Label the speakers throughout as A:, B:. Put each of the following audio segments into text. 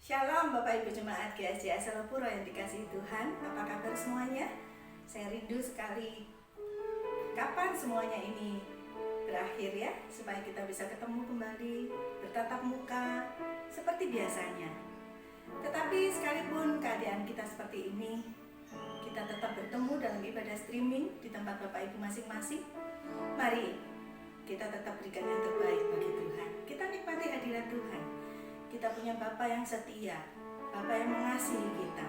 A: Shalom Bapak Ibu Jemaat GSJ Asalopuro yang dikasihi Tuhan. Apa kabar semuanya? Saya rindu sekali kapan semuanya ini berakhir ya, supaya kita bisa ketemu kembali, bertatap muka seperti biasanya. Tetapi sekalipun keadaan kita seperti ini, kita tetap bertemu dalam ibadah streaming di tempat Bapak Ibu masing-masing. Mari kita tetap berikan yang terbaik bagi Tuhan. Kita nikmati hadirat Tuhan. Kita punya Bapa yang setia, Bapa yang mengasihi kita.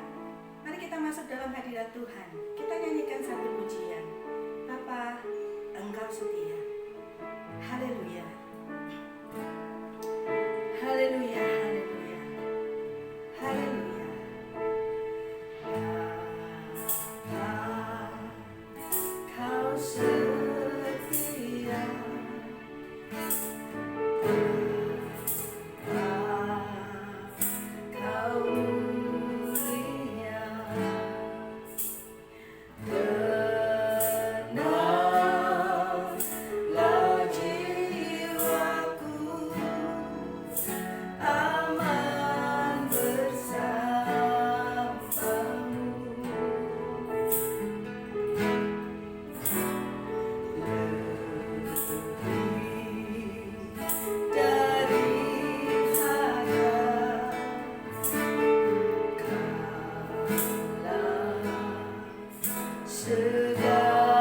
A: Mari kita masuk dalam hadirat Tuhan. Kita nyanyikan satu pujian. Bapa, Engkau setia. Haleluya. Haleluya, haleluya. Haleluya. Bapa, Kau setia. Setiamu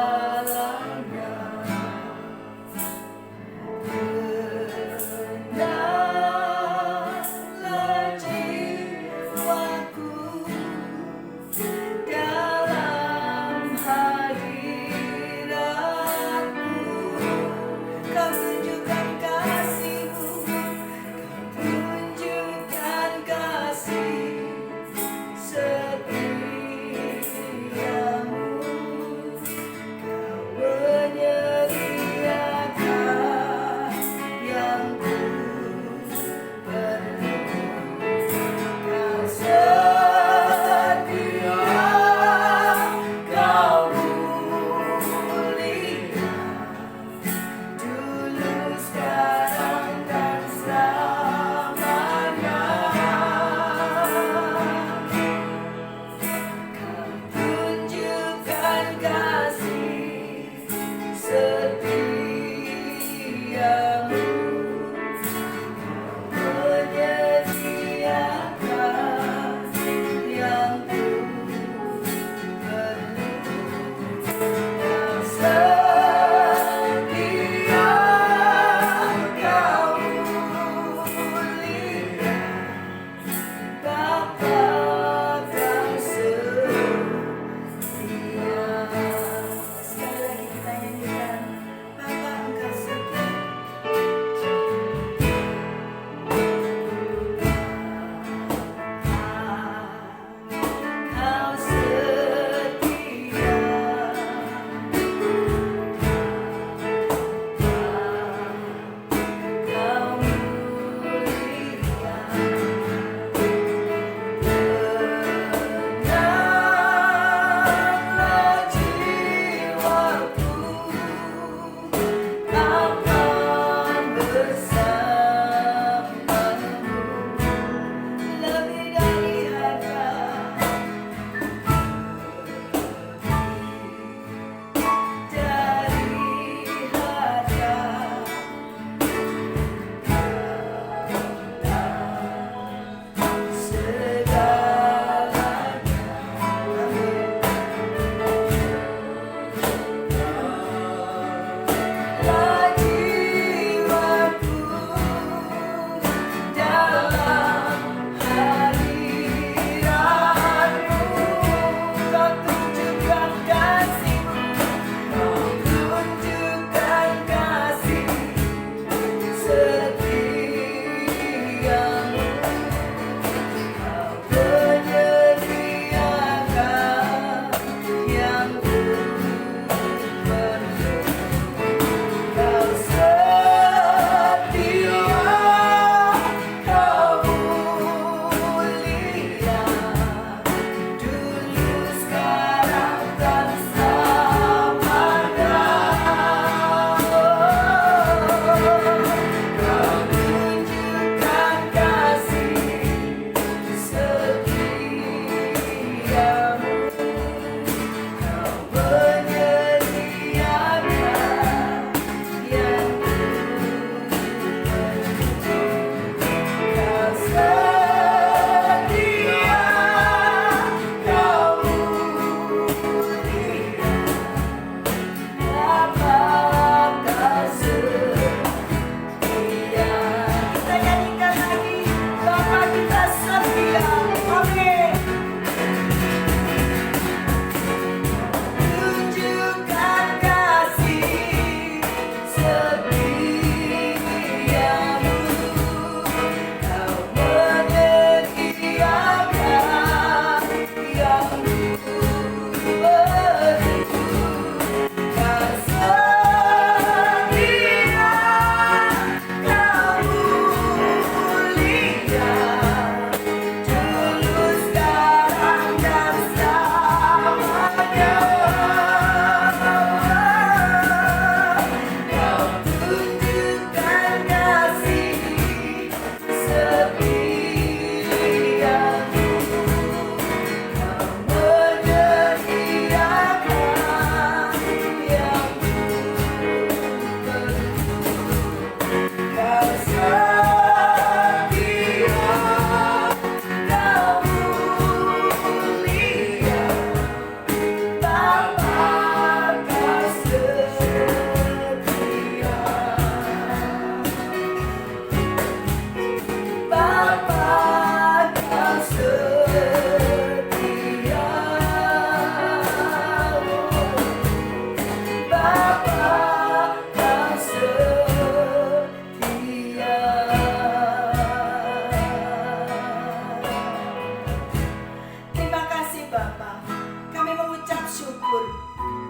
A: bersyukur.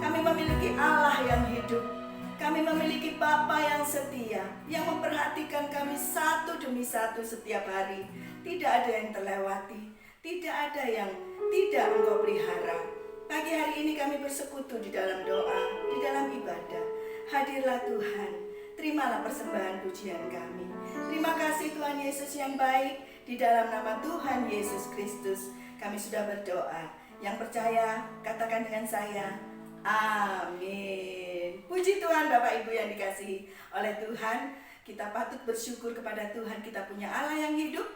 A: Kami memiliki Allah yang hidup. Kami memiliki Bapa yang setia, yang memperhatikan kami satu demi satu setiap hari. Tidak ada yang terlewati, tidak ada yang tidak Engkau pelihara. Pagi hari ini kami bersekutu di dalam doa, di dalam ibadah. Hadirlah Tuhan, terimalah persembahan pujian kami. Terima kasih Tuhan Yesus yang baik. Di dalam nama Tuhan Yesus Kristus kami sudah berdoa. Yang percaya katakan dengan saya, amin. Puji Tuhan Bapak Ibu yang dikasihi oleh Tuhan. Kita patut bersyukur kepada Tuhan. Kita punya Allah yang hidup.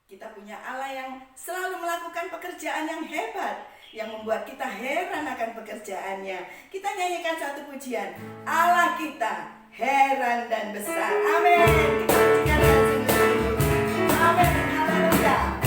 A: Kita punya Allah yang selalu melakukan pekerjaan yang hebat, yang membuat kita heran akan pekerjaannya. Kita nyanyikan satu pujian, Allah kita heran dan besar. Amin. Kita pujikan dengan sungguh-sungguh. Amin. Haleluya.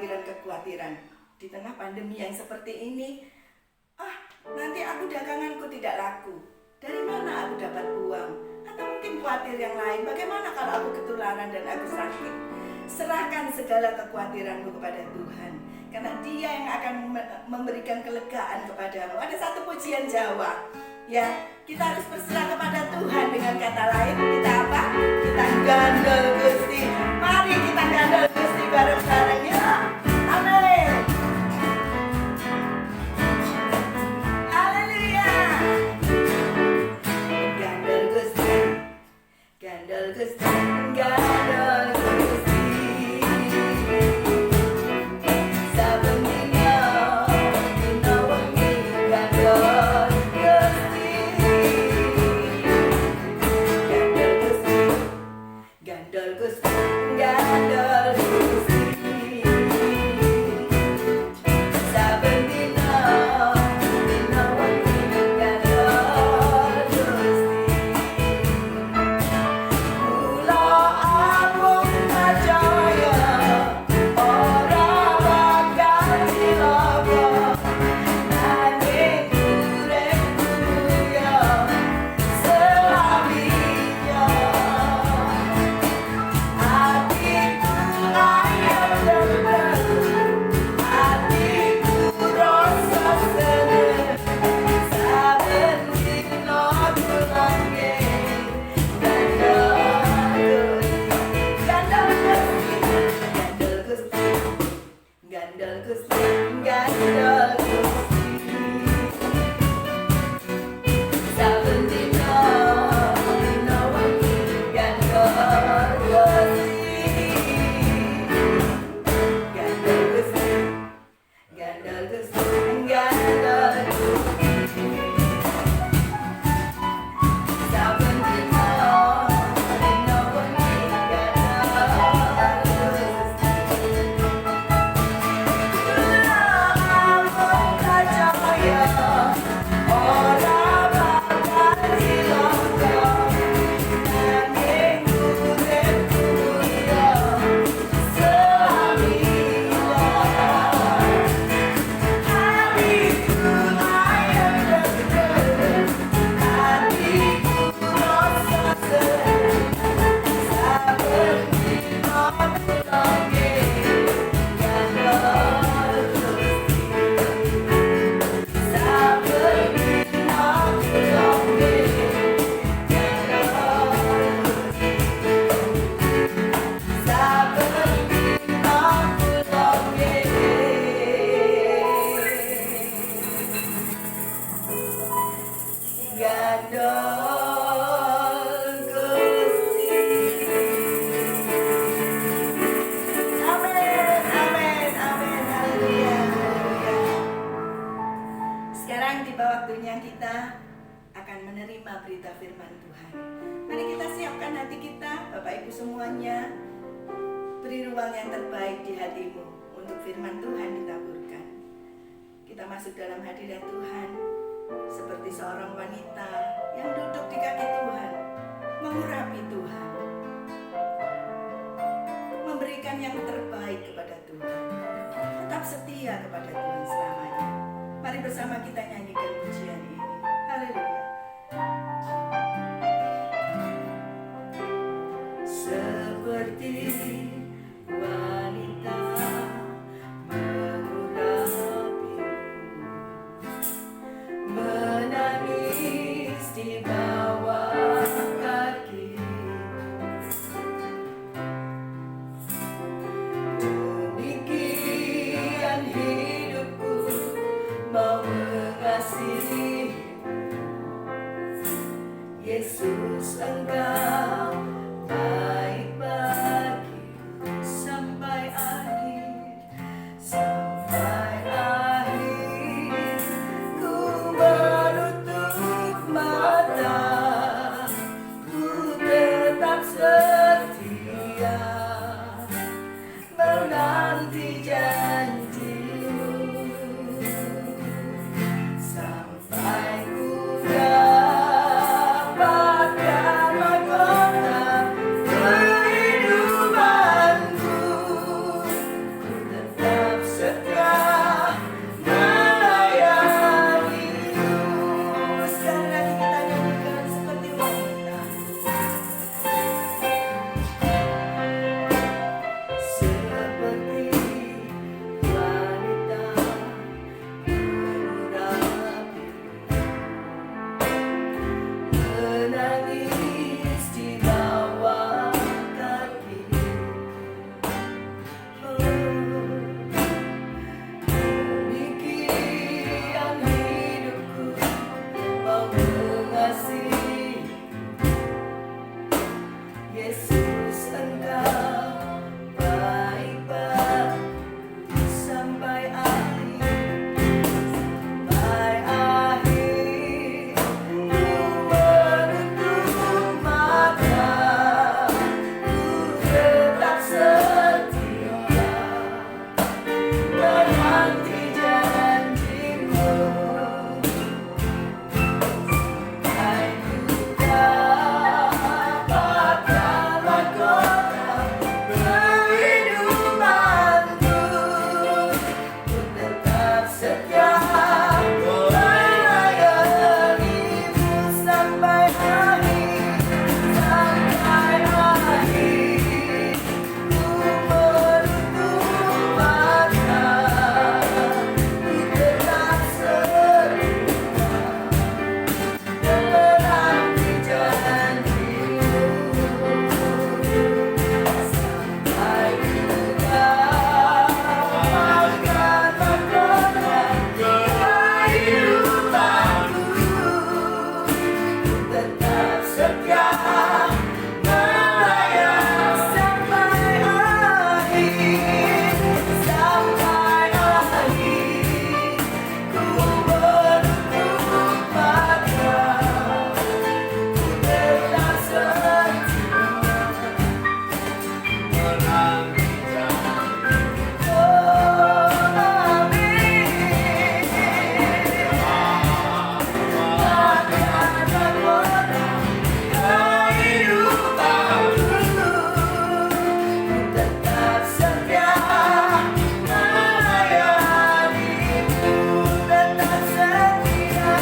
A: Kekhawatiran di tengah pandemi yang seperti ini. Nanti aku daganganku tidak laku. Dari mana aku dapat uang? Atau mungkin khawatir yang lain. Bagaimana kalau aku ketularan dan aku sakit? Serahkan segala kekhawatiranmu kepada Tuhan, karena Dia yang akan memberikan kelegaan kepadamu. Ada satu pujian Jawa, ya, kita harus berserah kepada Tuhan. Dengan kata lain, kita apa? Kita gandol Gusti. Mari kita gandol Gusti bareng-bareng ya. Amin. Haleluya. Gandol Gusti, gandol Gusti, gandol Gusti. Saben dina, dina wengi gandol Gusti. Gandol Gusti, gandol Gusti, gandol Gusti. Saben dina, dina wengi gandol Gusti. Mula Tuhan. Mari kita siapkan hati kita, Bapak Ibu semuanya. Beri ruang yang terbaik di hatimu untuk firman Tuhan ditaburkan. Kita masuk dalam hadirat Tuhan seperti seorang wanita yang duduk di kaki Tuhan, mengurapi Tuhan, memberikan yang terbaik kepada Tuhan, tetap setia kepada Tuhan selamanya. Mari bersama kita nyanyikan pujian ini. Haleluya. Seperti wanita mengurapimu, menangis di bawah kakimu, demikian hidupku mau mengasihimu. Yesus, Engkau baik bagiku sampai akhir, sampai akhir. Ku menutup mata, ku tetap setia menanti janjimu, sampai ku dapatkan mahkota kehidupanku. Ku tetap setia melayanimu. Sekali lagi kita nyanyikan seperti wanita. Seperti wanita mengurapimu, menangis di bawah kakimu. Demikian hidupku mau mengasihi. Yesus, Engkau baik bagiku sampai akhir, sampai akhir. Ku menutup mata, ku tetap setia menanti janjimu, sampai ku dapatkan mahkota kehidupanku. Ku tetap setia melayanimu sampai akhir, sampai akhir. Ku menutup mata, ku tetap setia menanti janjimu, sampai ku dapatkan mahkota kehidupanku. Ku tetap setia melayani sampai akhir, sampai akhir. Ku menutup mata, ku tetap setia menanti janjimu. Oh, amin. Bahkan mahkota kehidupanku, ku tetap setia melayanimu, tetap setia,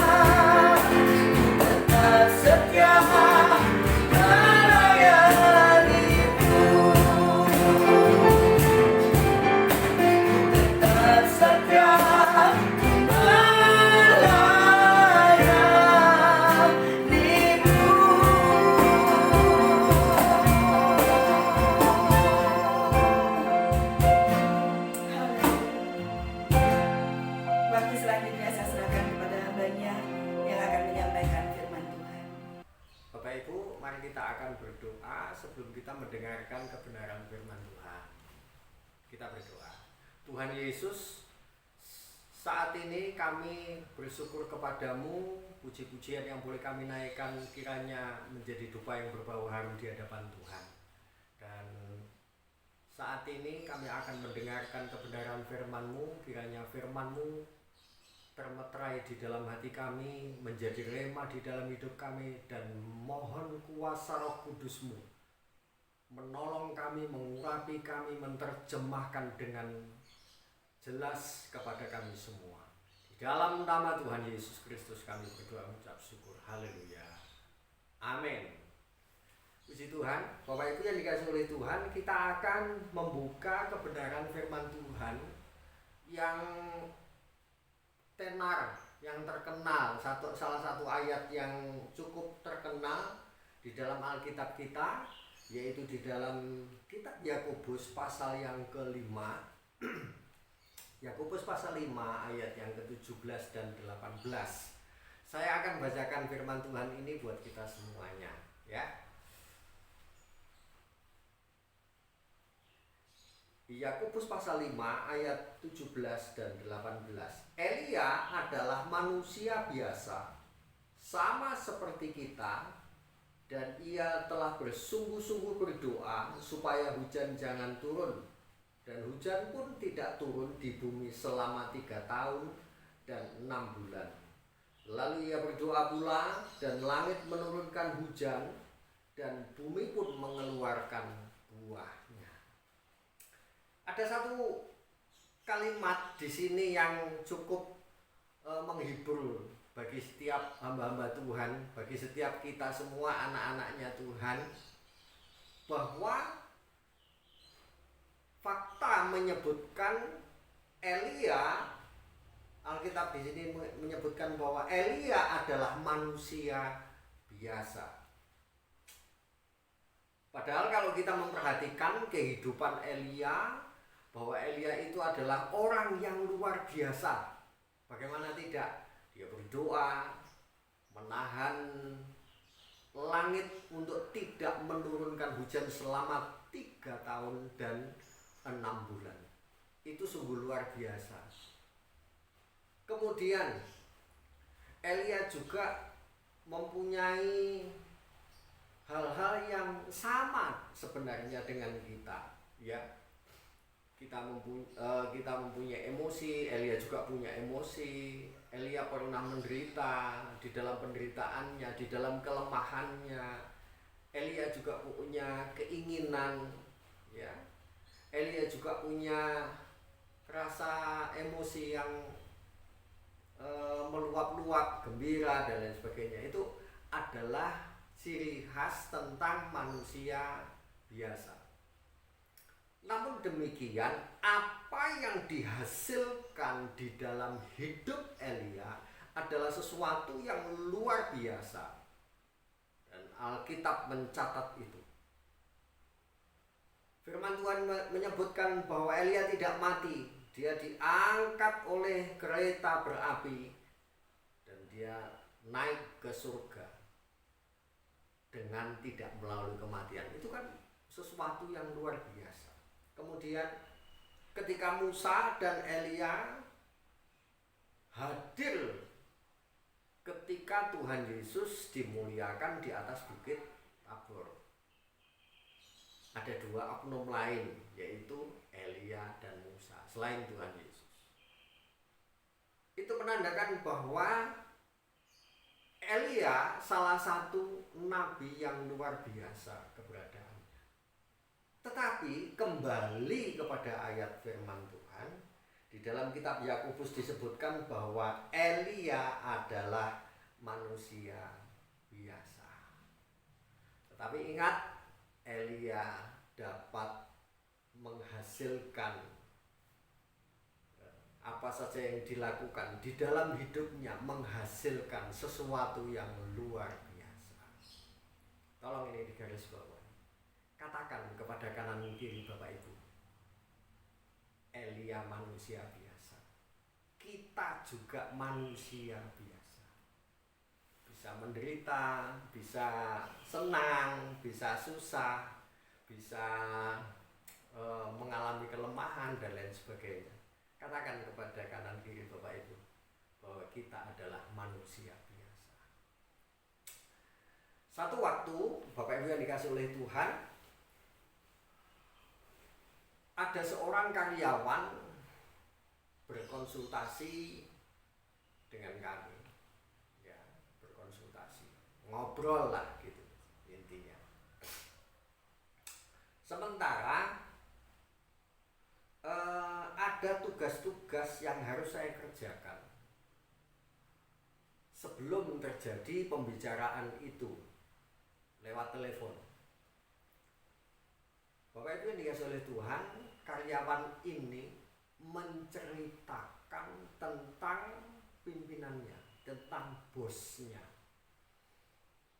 A: tetap setia melayanimu, tetap setia Waktu selanjutnya saya serahkan kepada hambanya yang akan menyampaikan firman Tuhan.
B: Bapak Ibu, mari kita akan berdoa sebelum kita mendengarkan kebenaran firman Tuhan. Kita berdoa. Tuhan Yesus, saat ini kami bersyukur kepadamu, puji-pujian yang boleh kami naikkan kiranya menjadi dupa yang berbau harum di hadapan Tuhan. Dan saat ini kami akan mendengarkan kebenaran firman-Mu, kiranya firman-Mu termeterai di dalam hati kami, menjadi rema di dalam hidup kami, dan mohon kuasa Roh Kudus-Mu menolong kami, mengurapi kami, menerjemahkan dengan jelas kepada kami semua. Di dalam nama Tuhan Yesus Kristus kami berdoa mengucap syukur. Haleluya. Amin. Puji Tuhan. Bapak Ibu yang dikasihi oleh Tuhan, kita akan membuka kebenaran firman Tuhan yang tenar, yang terkenal, salah satu ayat yang cukup terkenal di dalam Alkitab kita, yaitu di dalam kitab Yakobus pasal yang kelima. Yakobus pasal 5 ayat yang ke-17 dan 18. Saya akan bacakan firman Tuhan ini buat kita semuanya, ya. Yakobus pasal 5 ayat 17 dan 18. Elia adalah manusia biasa, sama seperti kita, dan ia telah bersungguh-sungguh berdoa supaya hujan jangan turun. Dan hujan pun tidak turun di bumi selama 3 tahun dan 6 bulan. Lalu ia berdoa pula, dan langit menurunkan hujan, dan bumi pun mengeluarkan buahnya. Ada satu kalimat di sini yang cukup menghibur bagi setiap hamba-hamba Tuhan, bagi setiap kita semua anak-anaknya Tuhan, bahwa fakta menyebutkan Elia, Alkitab di sini menyebutkan bahwa Elia adalah manusia biasa. Padahal kalau kita memperhatikan kehidupan Elia, bahwa Elia itu adalah orang yang luar biasa. Bagaimana tidak? Dia berdoa, menahan langit untuk tidak menurunkan hujan selama 3 tahun dan 6 bulan. Itu sungguh luar biasa. Kemudian Elia juga mempunyai hal-hal yang sama sebenarnya dengan kita, ya. Kita mempunyai emosi, Elia juga punya emosi. Elia pernah menderita, di dalam penderitaannya, di dalam kelemahannya Elia juga punya keinginan, ya. Elia juga punya rasa emosi yang meluap-luap, gembira dan lain sebagainya. Itu adalah ciri khas tentang manusia biasa. Namun demikian, apa yang dihasilkan di dalam hidup Elia adalah sesuatu yang luar biasa. Dan Alkitab mencatat itu. Firman Tuhan menyebutkan bahwa Elia tidak mati. Dia diangkat oleh kereta berapi dan dia naik ke surga dengan tidak melalui kematian. Itu kan sesuatu yang luar biasa. Kemudian ketika Musa dan Elia hadir ketika Tuhan Yesus dimuliakan di atas bukit Tabor, ada 2 oknum lain, yaitu Elia dan Musa selain Tuhan Yesus. Itu menandakan bahwa Elia salah satu nabi yang luar biasa keberadaannya. Tetapi kembali kepada ayat firman Tuhan, di dalam kitab Yakobus disebutkan bahwa Elia adalah manusia biasa. Tetapi ingat, Elia dapat menghasilkan apa saja yang dilakukan di dalam hidupnya, menghasilkan sesuatu yang luar biasa. Tolong ini digaris bawah. Katakan kepada kanan kiri Bapak Ibu, Elia manusia biasa. Kita juga manusia biasa. Bisa menderita, bisa senang, bisa susah, bisa mengalami kelemahan dan lain sebagainya. Katakan kepada kanan kiri Bapak Ibu bahwa kita adalah manusia biasa. Satu waktu Bapak Ibu yang dikasih oleh Tuhan, ada seorang karyawan berkonsultasi dengan kami, ya, berkonsultasi, ngobrol lah gitu intinya. Sementara ada tugas-tugas yang harus saya kerjakan sebelum terjadi pembicaraan itu lewat telepon. Bapak Ibu yang dikasih oleh Tuhan, karyawan ini menceritakan tentang pimpinannya, tentang bosnya,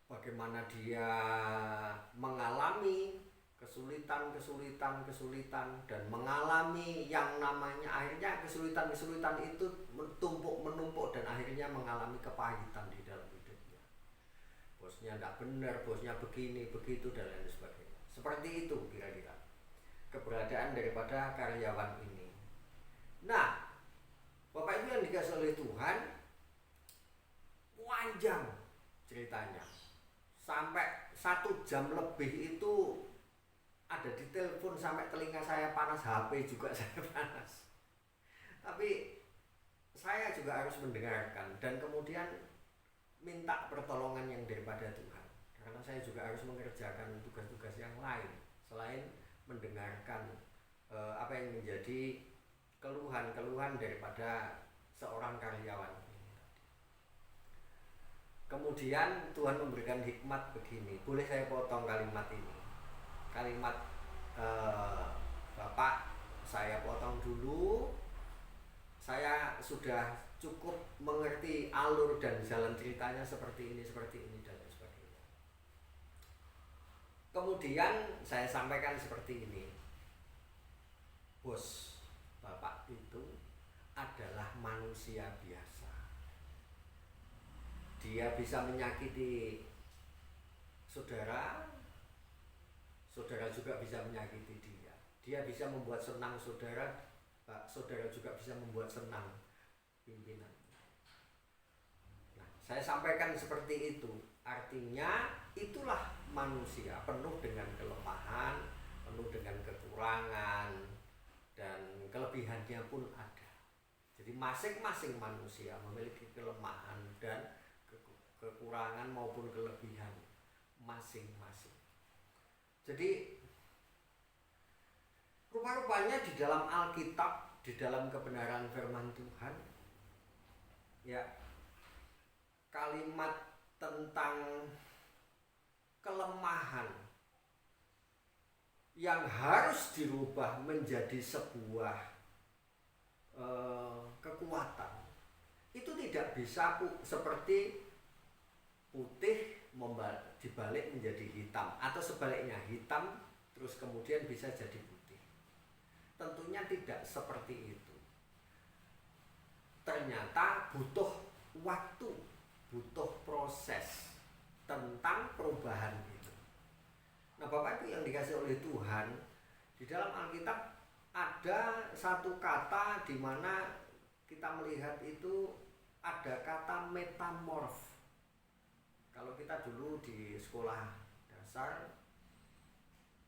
B: bagaimana dia mengalami kesulitan dan mengalami yang namanya akhirnya kesulitan itu menumpuk dan akhirnya mengalami kepahitan di dalam hidupnya. Bosnya tidak benar, bosnya begini begitu dan lain sebagainya. Seperti itu kira-kira keberadaan daripada karyawan ini. Nah, Bapak Ibu yang dikasih oleh Tuhan, panjang ceritanya, sampai 1 jam lebih itu ada di telepon sampai telinga saya panas, HP juga saya panas. Tapi saya juga harus mendengarkan dan kemudian minta pertolongan yang daripada Tuhan. Karena saya juga harus mengerjakan tugas-tugas yang lain selain mendengarkan apa yang menjadi keluhan-keluhan daripada seorang karyawan ini. Kemudian Tuhan memberikan hikmat begini. Boleh saya potong kalimat ini? Kalimat Bapak saya potong dulu. Saya sudah cukup mengerti alur dan jalan ceritanya seperti ini dan sebagainya. Kemudian saya sampaikan seperti ini. Bos Bapak itu adalah manusia biasa. Dia bisa menyakiti saudara, saudara juga bisa menyakiti dia. Dia bisa membuat senang saudara, saudara juga bisa membuat senang pimpinan. Nah, saya sampaikan seperti itu. Artinya itulah manusia, penuh dengan kelemahan, penuh dengan kekurangan, dan kelebihannya pun ada. Jadi masing-masing manusia memiliki kelemahan dan kekurangan maupun kelebihan masing-masing. Jadi rupa-rupanya di dalam Alkitab, di dalam kebenaran firman Tuhan, ya, kalimat tentang kelemahan yang harus dirubah menjadi sebuah kekuatan itu tidak bisa seperti putih dibalik menjadi hitam, atau sebaliknya hitam terus kemudian bisa jadi putih. Tentunya tidak seperti itu. Ternyata butuh waktu, butuh proses tentang perubahan itu. Nah, Bapak Ibu yang dikasih oleh Tuhan, di dalam Alkitab ada satu kata di mana kita melihat itu ada kata metamorf. Kalau kita dulu di sekolah dasar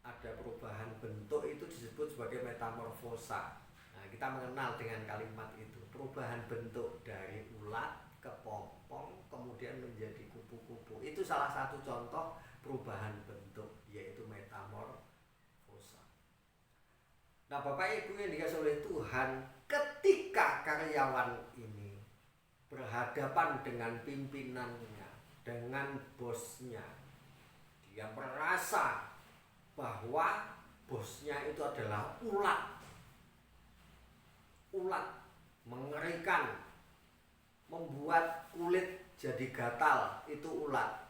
B: ada perubahan bentuk itu disebut sebagai metamorfosa. Nah, kita mengenal dengan kalimat itu, perubahan bentuk dari ulat ke pompong kemudian menjadi kupu-kupu. Itu salah satu contoh perubahan bentuk, yaitu metamorfosa. Nah, Bapak Ibu yang dikasih oleh Tuhan, ketika karyawan ini berhadapan dengan pimpinannya, dengan bosnya, dia merasa bahwa bosnya itu adalah ulat mengerikan, membuat kulit jadi gatal. Itu ulat.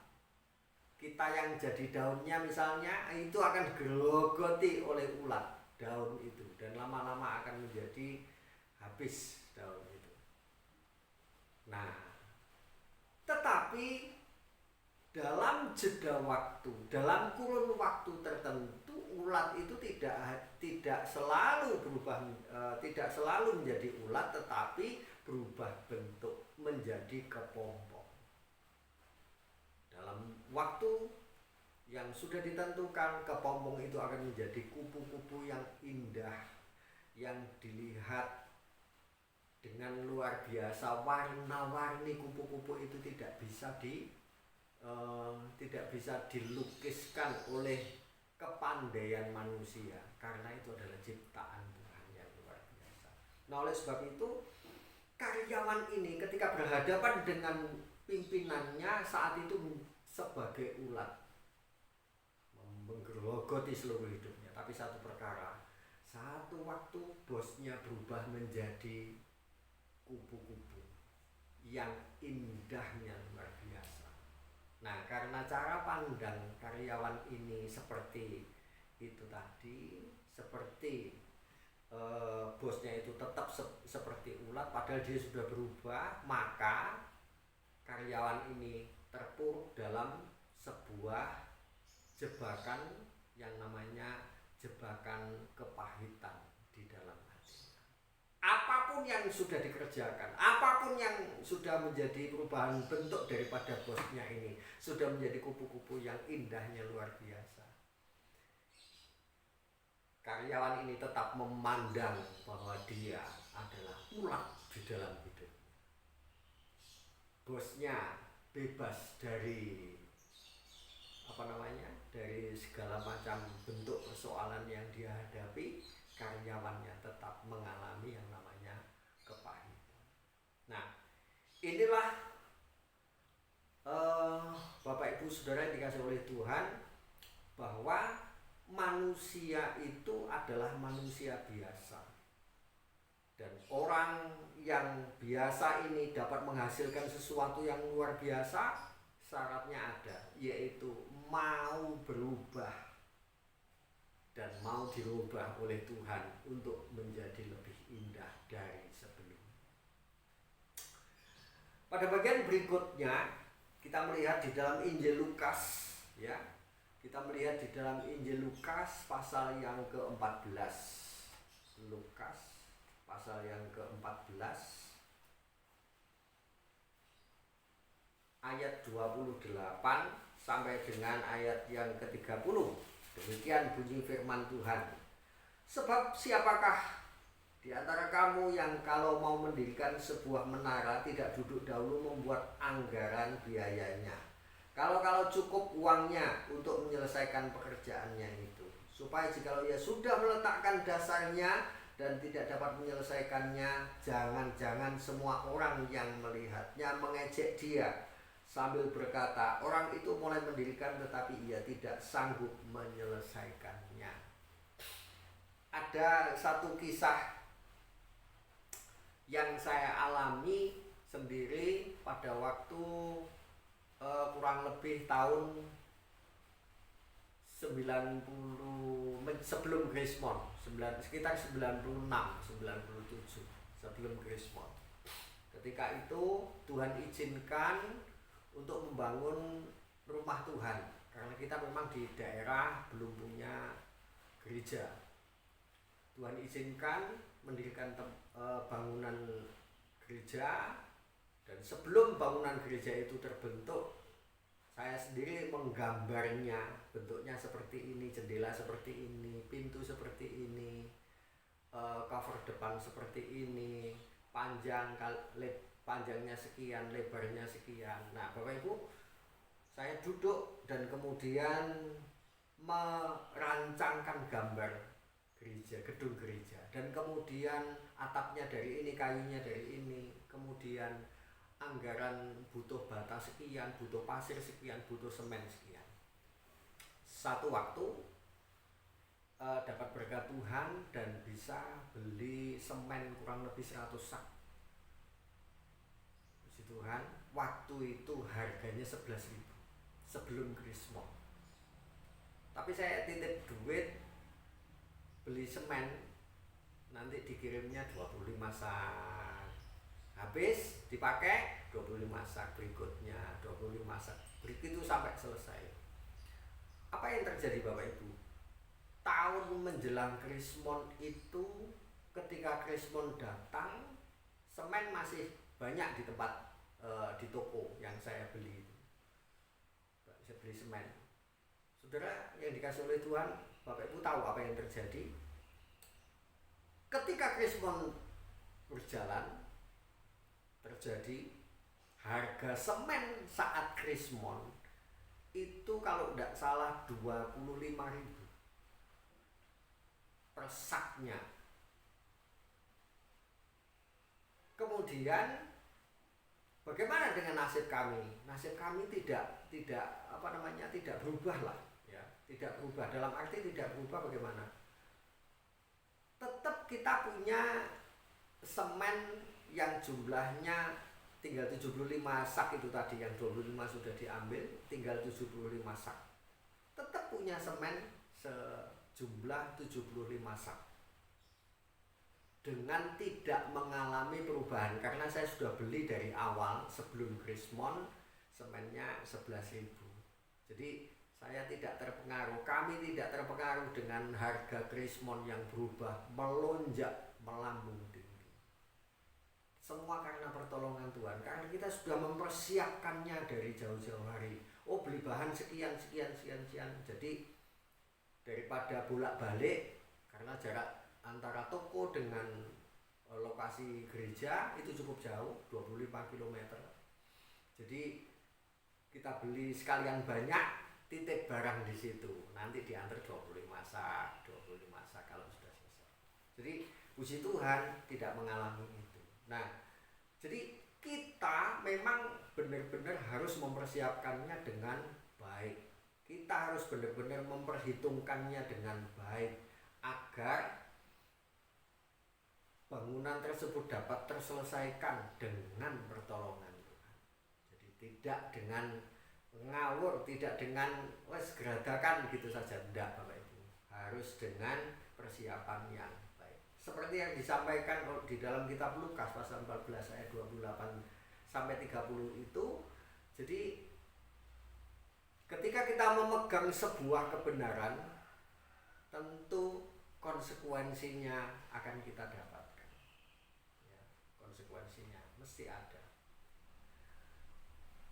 B: Kita yang jadi daunnya misalnya itu akan gerogoti oleh ulat daun itu, dan lama-lama akan menjadi habis daun itu. Nah, tetapi dalam jeda waktu, dalam kurun waktu tertentu, ulat itu tidak selalu berubah, tidak selalu menjadi ulat, tetapi berubah bentuk menjadi kepompong. Dalam waktu yang sudah ditentukan, kepompong itu akan menjadi kupu-kupu yang indah, yang dilihat dengan luar biasa. Warna-warni kupu-kupu itu tidak bisa dilukiskan oleh kepandaian manusia, karena itu adalah ciptaan Tuhan yang luar biasa. Nah, oleh sebab itu karyawan ini ketika berhadapan dengan pimpinannya saat itu sebagai ulat, menggerogoti seluruh hidupnya. Tapi satu perkara, satu waktu bosnya berubah menjadi kupu-kupu yang indahnya luar biasa. Nah, karena cara pandang karyawan ini seperti itu tadi, seperti bosnya itu tetap seperti ulat padahal dia sudah berubah, maka karyawan ini terpuruk dalam sebuah jebakan yang namanya jebakan kepahitan di dalam hatinya. Apapun yang sudah dikerjakan, apapun yang sudah menjadi perubahan bentuk daripada bosnya ini, sudah menjadi kupu-kupu yang indahnya luar biasa, karyawan ini tetap memandang bahwa dia adalah ulat di dalam hidup. Bosnya bebas dari dari segala macam bentuk persoalan yang dia hadapi, karyawannya tetap mengalami yang namanya kepahitan. Nah, inilah Bapak Ibu Saudara yang dikasihi oleh Tuhan, bahwa manusia itu adalah manusia biasa, dan orang yang biasa ini dapat menghasilkan sesuatu yang luar biasa. Syaratnya ada, yaitu mau berubah dan mau dirubah oleh Tuhan untuk menjadi lebih indah dari sebelumnya. Pada bagian berikutnya kita melihat di dalam Injil Lukas, ya. Kita melihat di dalam Injil Lukas pasal yang ke-14. Lukas pasal yang ke-14 ayat 28 sampai dengan ayat yang ke-30. Demikian bunyi firman Tuhan. Sebab siapakah di antara kamu yang kalau mau mendirikan sebuah menara tidak duduk dahulu membuat anggaran biayanya, kalau cukup uangnya untuk menyelesaikan pekerjaannya itu, supaya jikalau ia sudah meletakkan dasarnya dan tidak dapat menyelesaikannya, jangan-jangan semua orang yang melihatnya mengejek dia sambil berkata, orang itu mulai mendirikan tetapi ia tidak sanggup menyelesaikannya. Ada satu kisah yang saya alami sendiri pada waktu kurang lebih tahun 90 sebelum Krismon, sekitar 96, 97 sebelum Krismon. Ketika itu Tuhan izinkan untuk membangun rumah Tuhan, karena kita memang di daerah belum punya gereja. Tuhan izinkan mendirikan bangunan gereja, dan sebelum bangunan gereja itu terbentuk, saya sendiri menggambarnya, bentuknya seperti ini, jendela seperti ini, pintu seperti ini, cover depan seperti ini, panjangnya sekian, lebarnya sekian. Nah, Bapak Ibu, saya duduk dan kemudian merancangkan gambar gereja, gedung gereja, dan kemudian atapnya dari ini, kayunya dari ini, kemudian anggaran butuh bata sekian, butuh pasir sekian, butuh semen sekian. Satu waktu dapat berkat Tuhan dan bisa beli semen kurang lebih 100 sak. Puji Tuhan, waktu itu harganya 11.000 sebelum Krismon. Tapi saya titip duit beli semen, nanti dikirimnya 25 sak. Habis dipakai 25 sak berikutnya, 25 sak begitu sampai selesai. Apa yang terjadi Bapak Ibu? tahun menjelang Krismon itu, ketika Krismon datang, semen masih banyak di tempat di toko yang saya beli. Saya beli semen. Saudara yang dikasih oleh Tuhan, Bapak Ibu tahu apa yang terjadi? Ketika Krismon berjalan, terjadi harga semen saat Krismon itu kalau tidak salah 25.000 per saknya. Kemudian bagaimana dengan nasib kami? Nasib kami tidak berubah lah, ya, tidak berubah. Dalam arti tidak berubah bagaimana? Tetap kita punya semen yang jumlahnya tinggal 75 sak itu tadi, yang 25 sudah diambil, tinggal 75 sak. Tetap punya semen sejumlah 75 sak. Dengan tidak mengalami perubahan, karena saya sudah beli dari awal sebelum Krismon semennya 11.000. Jadi saya tidak terpengaruh, kami tidak terpengaruh dengan harga Krismon yang berubah melonjak melambung tinggi. Semua karena pertolongan Tuhan, karena kita sudah mempersiapkannya dari jauh-jauh hari. Oh, beli bahan sekian. Jadi daripada bolak-balik, karena jarak antara toko dengan lokasi gereja itu cukup jauh, 25 km. Jadi kita beli sekalian banyak, titip barang di situ, nanti diantar 25 sak kalau sudah selesai. Jadi puji Tuhan tidak mengalami itu. Nah, jadi kita memang benar-benar harus mempersiapkannya dengan baik. Kita harus benar-benar memperhitungkannya dengan baik agar bangunan tersebut dapat terselesaikan dengan pertolongan Tuhan. Jadi tidak dengan ngawur, tidak dengan geradakan gitu saja, tidak Bapak Ibu. Harus dengan persiapan yang baik. Seperti yang disampaikan di dalam kitab Lukas pasal 14 ayat 28 sampai 30 itu. Jadi ketika kita memegang sebuah kebenaran, tentu konsekuensinya akan kita dapatkan. Konsekuensinya mesti ada.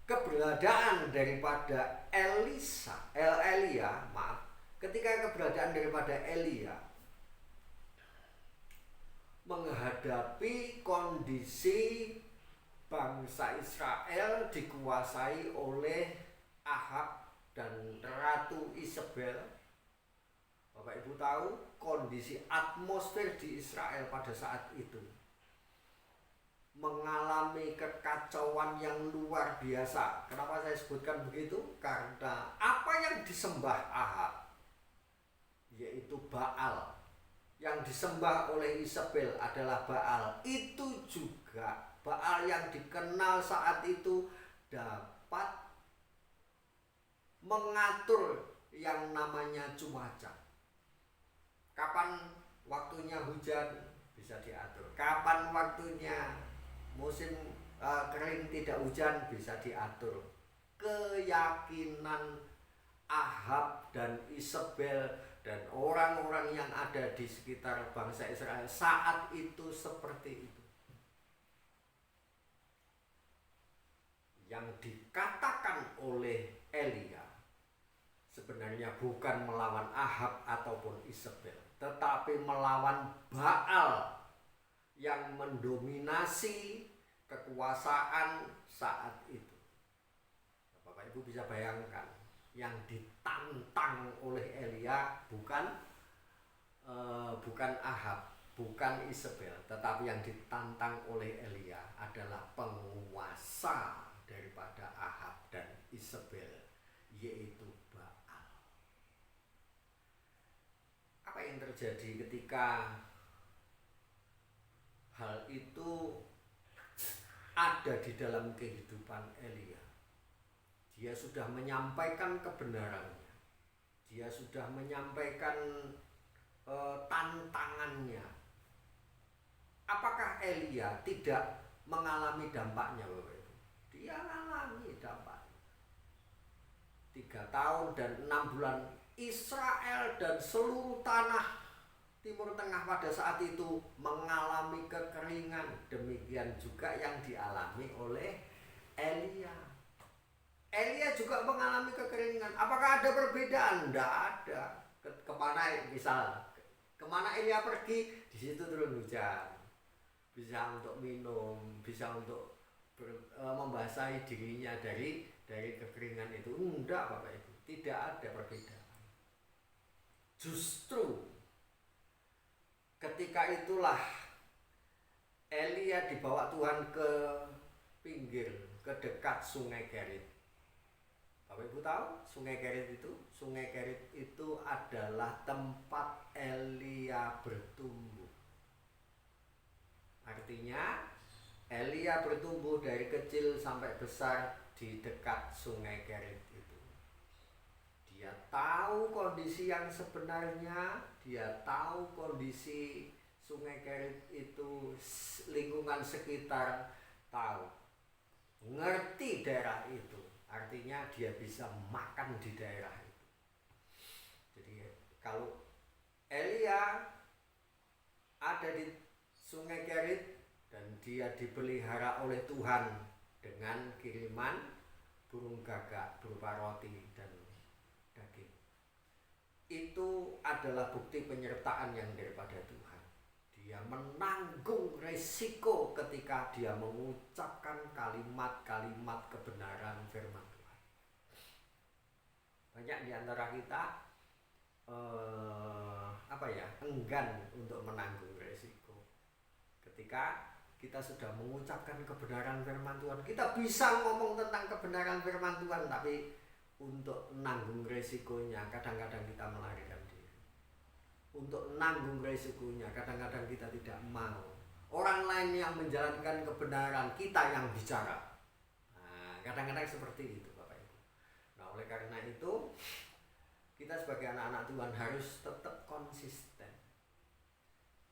B: Keberadaan daripada ketika keberadaan daripada Elia menghadapi kondisi bangsa Israel dikuasai oleh Ahab dan Ratu Isabel. Bapak Ibu tahu kondisi atmosfer di Israel pada saat itu mengalami kekacauan yang luar biasa. Kenapa saya sebutkan begitu? Karena apa yang disembah Ahab, yaitu Baal, yang disembah oleh Isabel adalah Baal. Itu juga Baal yang dikenal saat itu dapat mengatur yang namanya cuaca. Kapan waktunya hujan bisa diatur, kapan waktunya musim kering tidak hujan bisa diatur. Keyakinan Ahab dan Isabel dan orang-orang yang ada di sekitar bangsa Israel saat itu seperti itu. Yang dikatakan oleh Elia sebenarnya bukan melawan Ahab ataupun Isabel, tetapi melawan Baal yang mendominasi kekuasaan saat itu. Bapak Ibu bisa bayangkan, yang ditantang oleh Elia bukan Ahab, bukan Isabel, tetapi yang ditantang oleh Elia adalah penguasa daripada Ahab dan Isabel, yaitu Baal. Apa yang terjadi ketika hal itu ada di dalam kehidupan Elia? Dia sudah menyampaikan kebenarannya, dia sudah menyampaikan tantangannya. Apakah Elia tidak mengalami dampaknya, Bapak Ibu? Dia mengalami dampaknya. 3 tahun dan 6 bulan Israel dan seluruh tanah Timur Tengah pada saat itu mengalami kekeringan. Demikian juga yang dialami oleh Elia. Elia juga mengalami kekeringan. Apakah ada perbedaan? Tidak ada. Kemana Elia pergi, di situ turun hujan. Bisa untuk minum, bisa untuk membasahi dirinya dari kekeringan itu. Enggak, Bapak Ibu, tidak ada perbedaan. Justru ketika itulah Elia dibawa Tuhan ke pinggir, ke dekat Sungai Kerit. Bapak Ibu tahu Sungai Kerit itu? Sungai Kerit itu adalah tempat Elia bertumbuh. Artinya Elia bertumbuh dari kecil sampai besar di dekat Sungai Kerit itu. Dia tahu kondisi yang sebenarnya, dia tahu kondisi Sungai Kerit itu, lingkungan sekitar tahu, ngerti daerah itu. Artinya dia bisa makan di daerah itu. Jadi kalau Elia ada di Sungai Kerit dan dia dipelihara oleh Tuhan dengan kiriman burung gagak berupa roti dan daging, itu adalah bukti penyertaan yang daripada Tuhan. Dia menanggung resiko ketika dia mengucapkan kalimat-kalimat kebenaran firman Tuhan. Banyak di antara kita enggan untuk menanggung resiko. Ketika kita sudah mengucapkan kebenaran firman Tuhan, kita bisa ngomong tentang kebenaran firman Tuhan, tapi untuk menanggung resikonya kadang-kadang kita melarikan diri. Untuk menanggung resikonya kadang-kadang kita tidak mau. Orang lain yang menjalankan kebenaran, kita yang bicara. Nah, kadang-kadang seperti itu, Bapak Ibu. Nah, oleh karena itu kita sebagai anak-anak Tuhan harus tetap konsisten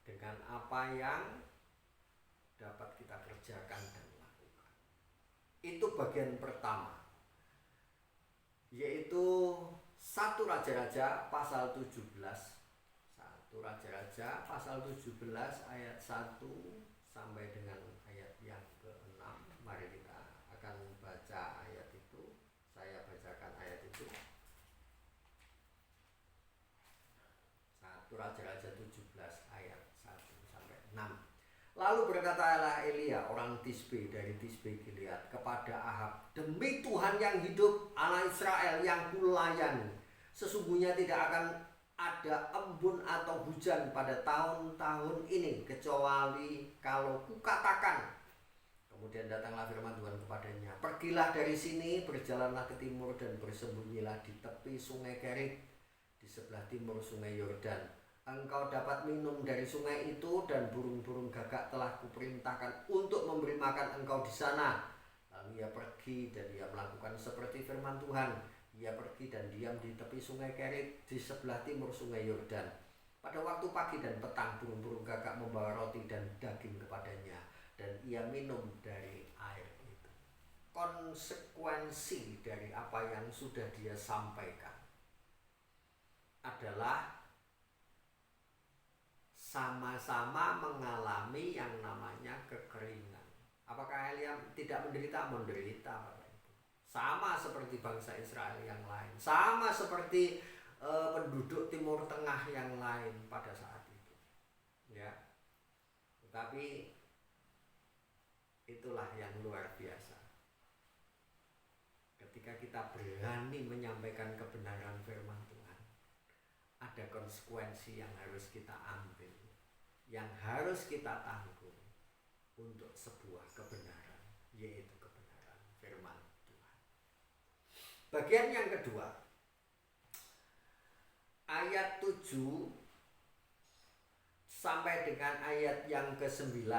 B: dengan apa yang dapat kita kerjakan dan lakukan. Itu bagian pertama, yaitu 1 Raja-Raja pasal 17. 1 Raja-Raja pasal 17 ayat 1 sampai dengan ayat yang ke-6. Mari kita akan baca ayat itu. Saya bacakan ayat itu. 1 Raja-Raja 17 ayat 1 sampai 6. Lalu berkatalah Elia orang Tisbe dari Tisbe Gilead kepada Ahab, demi Tuhan yang hidup, Allah Israel yang kulayani, sesungguhnya tidak akan ada embun atau hujan pada tahun-tahun ini kecuali kalau kukatakan. Kemudian datanglah firman Tuhan kepadanya, pergilah dari sini, berjalanlah ke timur dan bersembunyilah di tepi Sungai Kerit di sebelah timur Sungai Yordan. Engkau dapat minum dari sungai itu dan burung-burung gagak telah kuperintahkan untuk memberi makan engkau di sana. Lalu ia pergi dan ia melakukan seperti firman Tuhan. Ia pergi dan diam di tepi Sungai Kerit di sebelah timur Sungai Yordan. Pada waktu pagi dan petang burung-burung gagak membawa roti dan daging kepadanya, dan ia minum dari air itu. Konsekuensi dari apa yang sudah dia sampaikan adalah sama-sama mengalami yang namanya kekeringan. Apakah Elia tidak menderita? Menderita, Bapak Ibu. Sama seperti bangsa Israel yang lain, sama seperti penduduk Timur Tengah yang lain pada saat itu, ya. Tetapi itulah yang luar biasa. Ketika kita berani menyampaikan kebenaran firman Tuhan, ada konsekuensi yang harus kita ambil, yang harus kita tanggung untuk sebuah kebenaran, yaitu kebenaran firman Tuhan. Bagian yang kedua, ayat 7 sampai dengan ayat yang ke-9.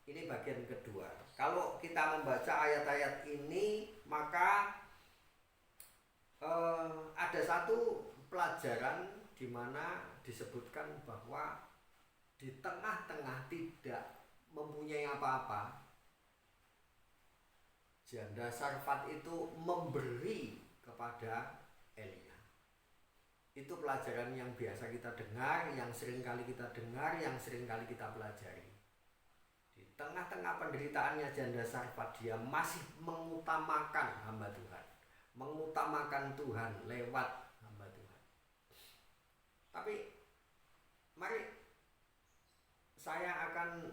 B: Ini bagian kedua. Kalau kita membaca ayat-ayat ini, maka ada satu pelajaran di mana disebutkan bahwa di tengah-tengah tidak mempunyai apa-apa, janda Sarfat itu memberi kepada Elia. Itu pelajaran yang biasa kita dengar, yang sering kali kita dengar, yang sering kali kita pelajari. Di tengah-tengah penderitaannya janda Sarfat, dia masih mengutamakan hamba Tuhan, mengutamakan Tuhan lewat hamba Tuhan. Tapi mari saya akan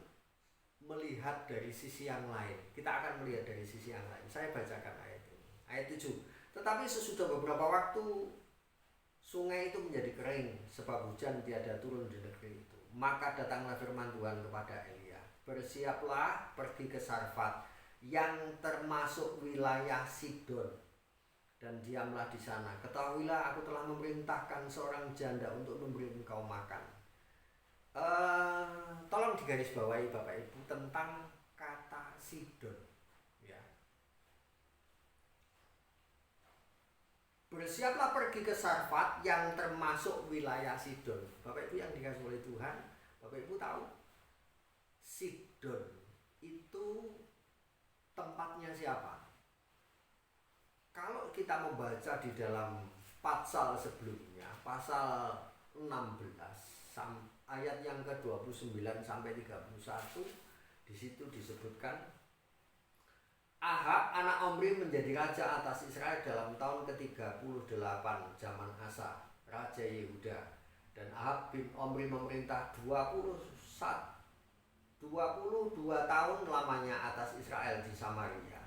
B: melihat dari sisi yang lain. Kita akan melihat dari sisi yang lain. Saya bacakan ayat ini. Ayat 7. Tetapi sesudah beberapa waktu sungai itu menjadi kering sebab hujan tiada turun di negeri itu. Maka datanglah firman Tuhan kepada Elia, bersiaplah pergi ke Sarfat yang termasuk wilayah Sidon dan diamlah di sana. Ketahuilah aku telah memerintahkan seorang janda untuk memberi engkau makan. Tolong digarisbawahi Bapak Ibu tentang kata Sidon. Ya. Bersiaplah pergi ke Sarfat yang termasuk wilayah Sidon. Bapak Ibu yang dikasihi oleh Tuhan, Bapak Ibu tahu Sidon itu tempatnya siapa? Kalau kita membaca di dalam pasal sebelumnya, pasal 16 ayat yang ke-29 sampai 31, di situ disebutkan Ahab anak Omri menjadi raja atas Israel dalam tahun ke-38 zaman Asa, raja Yehuda. Dan Ahab bin Omri memerintah 22 tahun lamanya atas Israel di Samaria.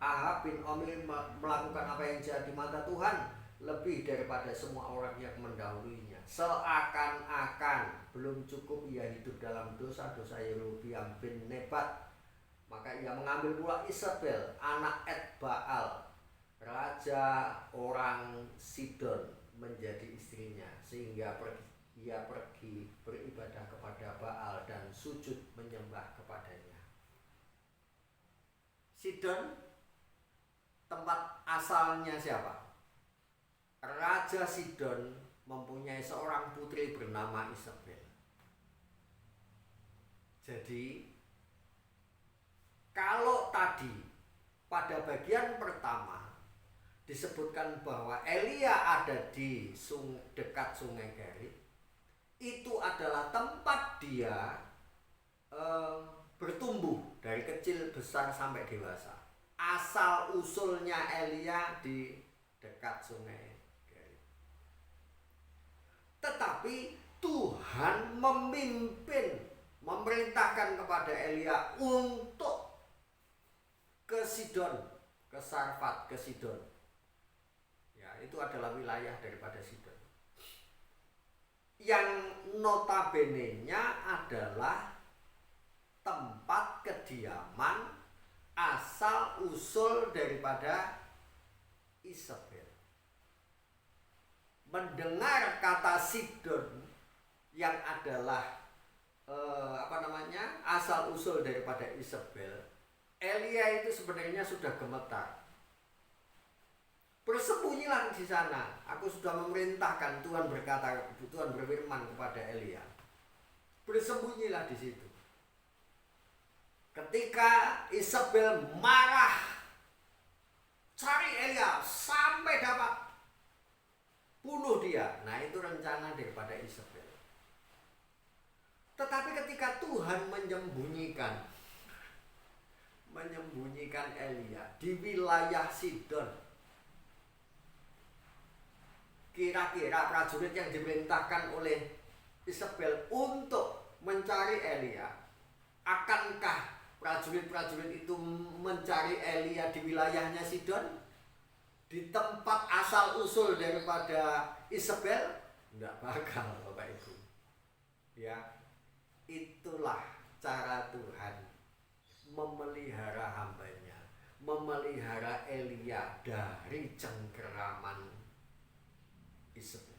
B: Ahab bin Omri melakukan apa yang jahat di mata Tuhan lebih daripada semua orang yang mendahuluinya. Seakan-akan belum cukup ia hidup dalam dosa-dosa Yerobeam bin Nebat, maka ia mengambil pula Isabel anak Etbaal, raja orang Sidon, menjadi istrinya, sehingga ia pergi beribadah kepada Baal dan sujud menyembah kepadanya. Sidon tempat asalnya siapa? Raja Sidon mempunyai seorang putri bernama Isabel. Jadi kalau tadi pada bagian pertama disebutkan bahwa Elia ada di dekat sungai Kerit, itu adalah tempat dia bertumbuh dari kecil besar sampai dewasa. Asal usulnya Elia di dekat sungai. Tetapi Tuhan memerintahkan kepada Elia untuk ke Sidon, ke Sarfat, ke Sidon. Ya, itu adalah wilayah daripada Sidon. Yang notabene-nya adalah tempat kediaman asal usul daripada Isabel. Mendengar kata Sidon yang adalah asal usul daripada Isabel, Elia itu sebenarnya sudah gemetar. Bersembunyilah di sana. Aku sudah memerintahkan, Tuhan berkata, Tuhan berfirman kepada Elia. Bersembunyilah di situ. Ketika Isabel marah, cari Elia sampai dapat, bunuh dia. Nah, itu rencana daripada Isabel. Tetapi ketika Tuhan menyembunyikan Elia di wilayah Sidon, kira-kira prajurit yang diperintahkan oleh Isabel untuk mencari Elia, akankah prajurit-prajurit itu mencari Elia di wilayahnya Sidon, di tempat asal usul daripada Isabel? Enggak bakal, Bapak Ibu. Ya, itulah cara Tuhan memelihara hambanya, memelihara Elia dari cengkeraman Isabel.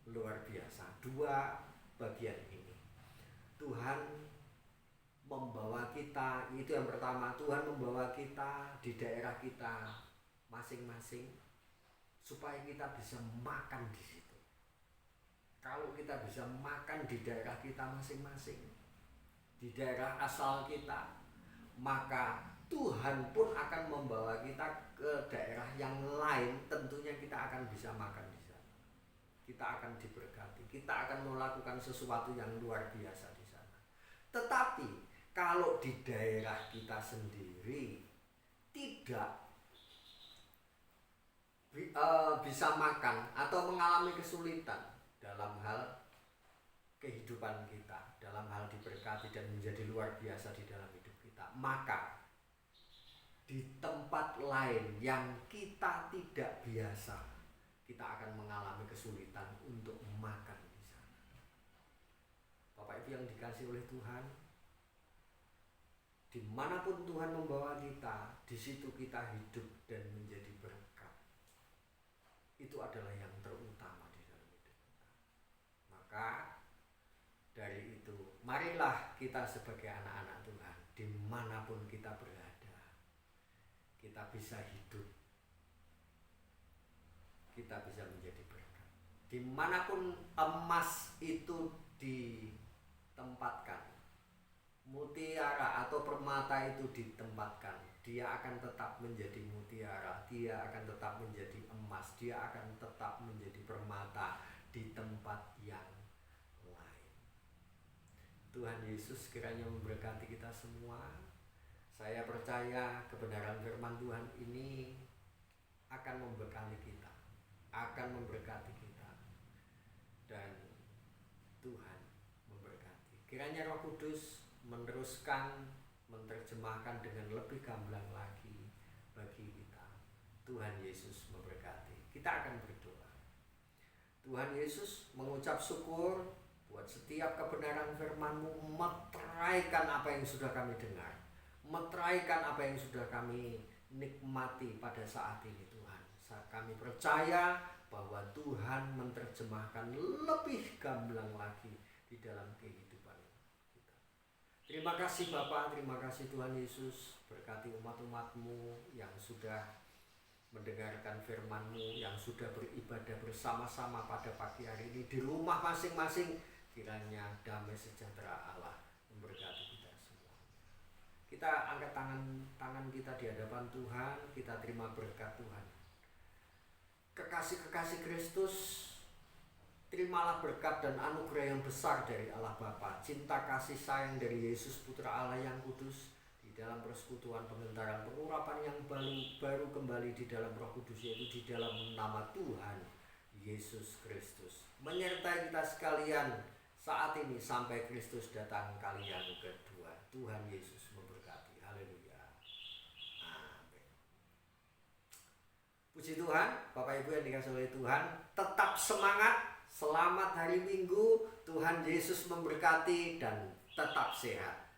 B: Luar biasa. Dua bagian ini Tuhan membawa kita, itu yang pertama, Tuhan membawa kita di daerah kita masing-masing supaya kita bisa makan di situ. Kalau kita bisa makan di daerah kita masing-masing, di daerah asal kita, maka Tuhan pun akan membawa kita ke daerah yang lain. Tentunya kita akan bisa makan di sana. kita akan diberkati, kita akan melakukan sesuatu yang luar biasa di sana. Tetapi kalau di daerah kita sendiri tidak bisa makan atau mengalami kesulitan dalam hal kehidupan kita, dalam hal diberkati dan menjadi luar biasa di dalam hidup kita, maka di tempat lain yang kita tidak biasa, kita akan mengalami kesulitan untuk makan di sana. Bapak Ibu yang dikasihi oleh Tuhan, dimanapun Tuhan membawa kita, di situ kita hidup dan menjadi berkat. Itu adalah yang terutama di dalam hidup kita. Maka dari itu, marilah kita sebagai anak-anak Tuhan, dimanapun kita berada, kita bisa hidup, kita bisa menjadi berkat. Dimanapun emas itu ditempatkan, mutiara atau permata itu ditempatkan, dia akan tetap menjadi mutiara, dia akan tetap menjadi emas, dia akan tetap menjadi permata di tempat yang lain. Tuhan Yesus kiranya memberkati kita semua. Saya percaya kebenaran firman Tuhan ini akan memberkati kita, akan memberkati kita, dan Tuhan memberkati. Kiranya Roh Kudus meneruskan, menerjemahkan dengan lebih gamblang lagi bagi kita. Tuhan Yesus memberkati. Kita akan berdoa. Tuhan Yesus, mengucap syukur buat setiap kebenaran firman-Mu, meteraikan apa yang sudah kami dengar, meteraikan apa yang sudah kami nikmati pada saat ini Tuhan. Kami percaya bahwa Tuhan menerjemahkan lebih gamblang lagi di dalam kehidupan kita. Terima kasih Bapa, terima kasih Tuhan Yesus. Berkati umat-umat-Mu yang sudah mendengarkan firman-Mu, yang sudah beribadah bersama-sama pada pagi hari ini di rumah masing-masing. Kiranya damai sejahtera Allah memberkati kita semua. Kita angkat tangan kita di hadapan Tuhan, kita terima berkat Tuhan. Kekasih-kekasih Kristus, terimalah berkat dan anugerah yang besar dari Allah Bapa, cinta kasih sayang dari Yesus Putra Allah yang kudus, di dalam persekutuan pengentaran pengurapan yang baru kembali di dalam Roh Kudus, yaitu di dalam nama Tuhan Yesus Kristus, menyertai kita sekalian saat ini sampai Kristus datang kali yang kedua. Tuhan Yesus memberkati. Haleluya. Amin. Puji Tuhan, Bapak Ibu yang dikasihi oleh Tuhan, tetap semangat. Selamat hari Minggu. Tuhan Yesus memberkati dan tetap sehat.